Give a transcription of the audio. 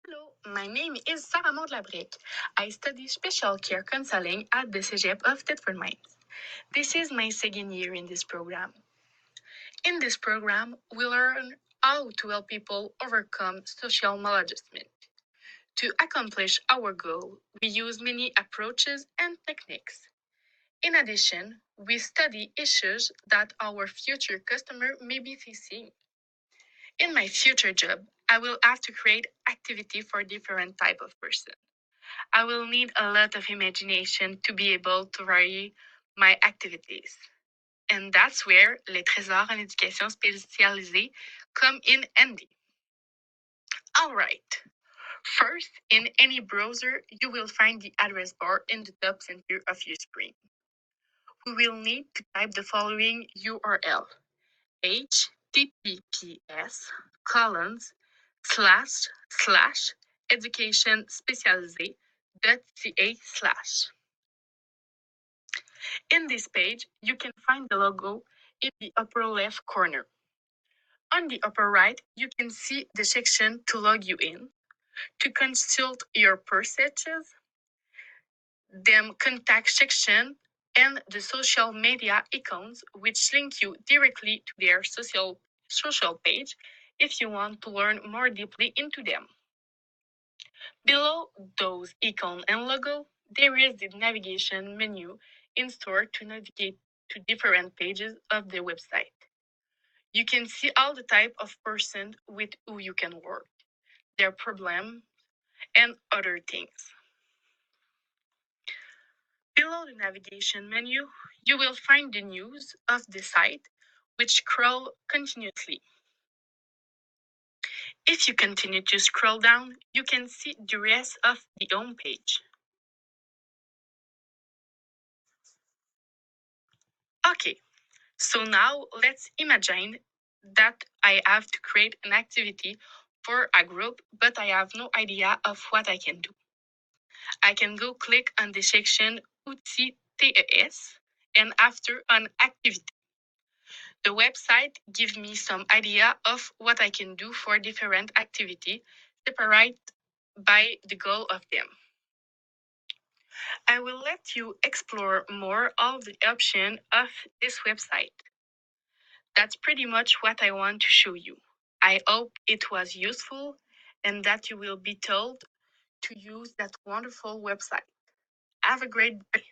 Hello, my name is Sarah-Maude. I study special care counseling at the Cégep of Thetford Mines. This is my second year in this program. In this program, we learn how to help people overcome social maladjustment. To accomplish our goal, we use many approaches and techniques. In addition, we study issues that our future customer may be facing. In my future job, I will have to create activity for different type of person. I will need a lot of imagination to be able to vary my activities. And that's where les trésors en éducation spécialisée come in handy. All right. First, in any browser, you will find the address bar in the top center of your screen. We will need to type the following URL: https colons slash slash education spécialisée.ca slash. In this page, you can find the logo in the upper left corner. On the upper right, you can see the section to log you in, to consult your purchases, the contact section, and the social media icons, which link you directly to their social page if you want to learn more deeply into them. Below those icon and logo, there is the navigation menu in store to navigate to different pages of the website. You can see all the type of person with who you can work, their problem, and other things. Below the navigation menu, you will find the news of the site, which scroll continuously. If you continue to scroll down, you can see the rest of the home page. Okay, so now let's imagine that I have to create an activity for a group, but I have no idea of what I can do. I can go click on the section Outils TES and after on activity. The website gives me some idea of what I can do for different activity, separate by the goal of them. I will let you explore more of the option of this website. That's pretty much what I want to show you. I hope it was useful and that you will be told to use that wonderful website. Have a great day.